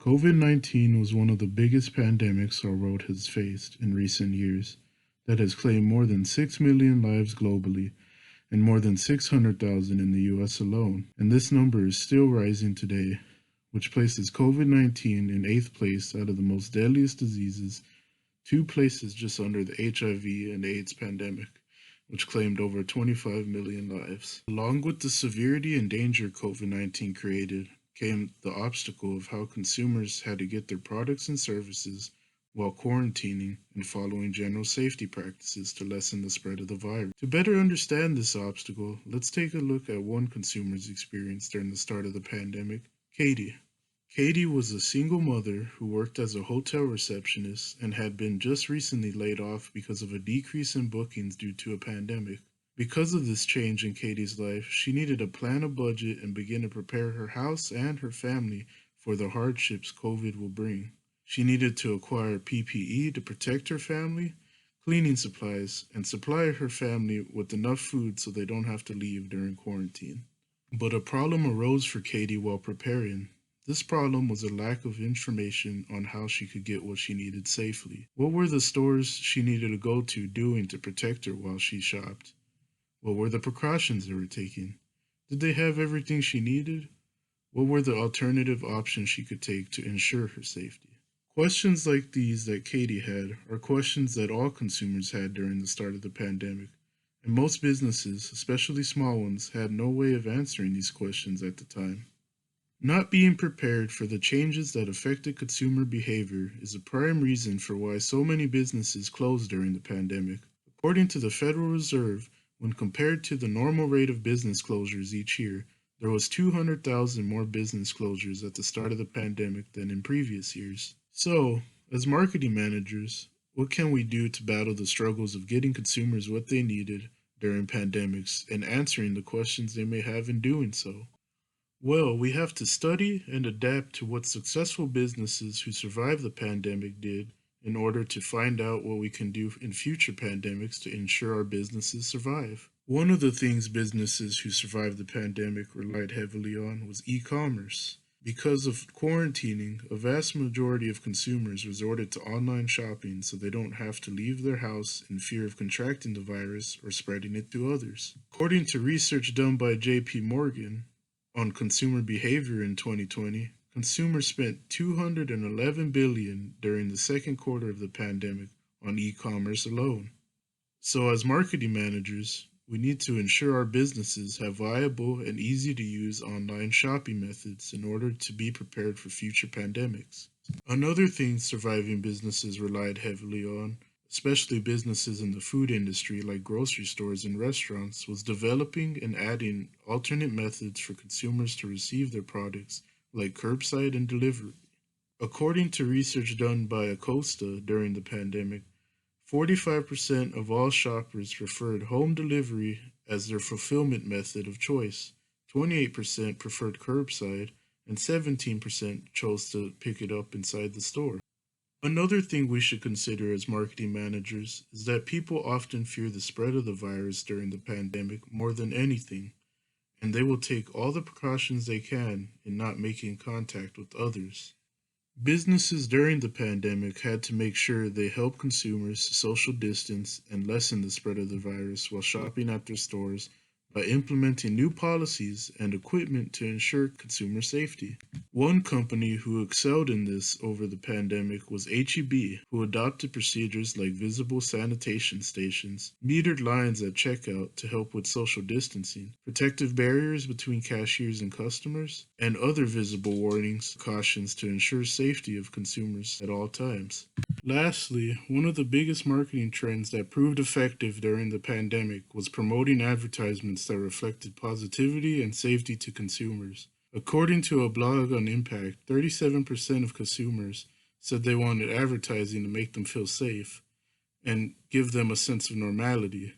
COVID-19 was one of the biggest pandemics our world has faced in recent years that has claimed more than 6 million lives globally and more than 600,000 in the US alone. And this number is still rising today, which places COVID-19 in eighth place out of the most deadliest diseases, two places just under the HIV and AIDS pandemic, which claimed over 25 million lives. Along with the severity and danger COVID-19 created, came the obstacle of how consumers had to get their products and services while quarantining and following general safety practices to lessen the spread of the virus. To better understand this obstacle, let's take a look at one consumer's experience during the start of the pandemic, Katie. Katie was a single mother who worked as a hotel receptionist and had been just recently laid off because of a decrease in bookings due to a pandemic. Because of this change in Katie's life, she needed to plan a budget and begin to prepare her house and her family for the hardships COVID will bring. She needed to acquire PPE to protect her family, cleaning supplies, and supply her family with enough food so they don't have to leave during quarantine. But a problem arose for Katie while preparing. This problem was a lack of information on how she could get what she needed safely. What were the stores she needed to go to doing to protect her while she shopped? What were the precautions they were taking? Did they have everything she needed? What were the alternative options she could take to ensure her safety? Questions like these that Katie had are questions that all consumers had during the start of the pandemic, and most businesses, especially small ones, had no way of answering these questions at the time. Not being prepared for the changes that affected consumer behavior is a prime reason for why so many businesses closed during the pandemic. According to the Federal Reserve, when compared to the normal rate of business closures each year, there was 200,000 more business closures at the start of the pandemic than in previous years. So, as marketing managers, what can we do to battle the struggles of getting consumers what they needed during pandemics and answering the questions they may have in doing so? Well, we have to study and adapt to what successful businesses who survived the pandemic did in order to find out what we can do in future pandemics to ensure our businesses survive. One of the things businesses who survived the pandemic relied heavily on was e-commerce. Because of quarantining, a vast majority of consumers resorted to online shopping so they don't have to leave their house in fear of contracting the virus or spreading it to others. According to research done by JP Morgan on consumer behavior in 2020, consumers spent $211 billion during the second quarter of the pandemic on e-commerce alone. So as marketing managers, we need to ensure our businesses have viable and easy to use online shopping methods in order to be prepared for future pandemics. Another thing surviving businesses relied heavily on, especially businesses in the food industry like grocery stores and restaurants, was developing and adding alternate methods for consumers to receive their products like curbside and delivery. According to research done by Acosta during the pandemic, 45% of all shoppers preferred home delivery as their fulfillment method of choice, 28% preferred curbside, and 17% chose to pick it up inside the store. Another thing we should consider as marketing managers is that people often fear the spread of the virus during the pandemic more than anything, and they will take all the precautions they can in not making contact with others. Businesses during the pandemic had to make sure they help consumers social distance and lessen the spread of the virus while shopping at their stores by implementing new policies and equipment to ensure consumer safety. One company who excelled in this over the pandemic was H-E-B, who adopted procedures like visible sanitation stations, metered lines at checkout to help with social distancing, protective barriers between cashiers and customers, and other visible warnings, cautions to ensure safety of consumers at all times. Lastly, one of the biggest marketing trends that proved effective during the pandemic was promoting advertisements that reflected positivity and safety to consumers. According to a blog on Impact, 37% of consumers said they wanted advertising to make them feel safe and give them a sense of normality,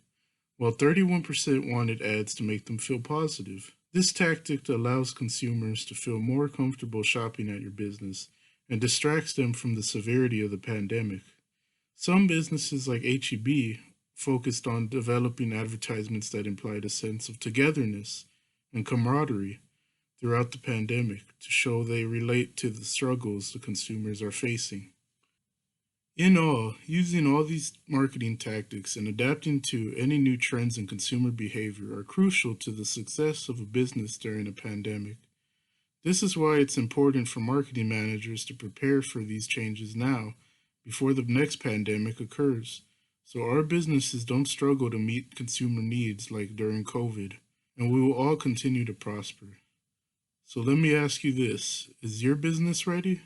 while 31% wanted ads to make them feel positive. This tactic allows consumers to feel more comfortable shopping at your business and distracts them from the severity of the pandemic. Some businesses like H-E-B focused on developing advertisements that implied a sense of togetherness and camaraderie, throughout the pandemic to show they relate to the struggles the consumers are facing. In all, using all these marketing tactics and adapting to any new trends in consumer behavior are crucial to the success of a business during a pandemic. This is why it's important for marketing managers to prepare for these changes now, before the next pandemic occurs, so our businesses don't struggle to meet consumer needs like during COVID, and we will all continue to prosper. So let me ask you this: is your business ready?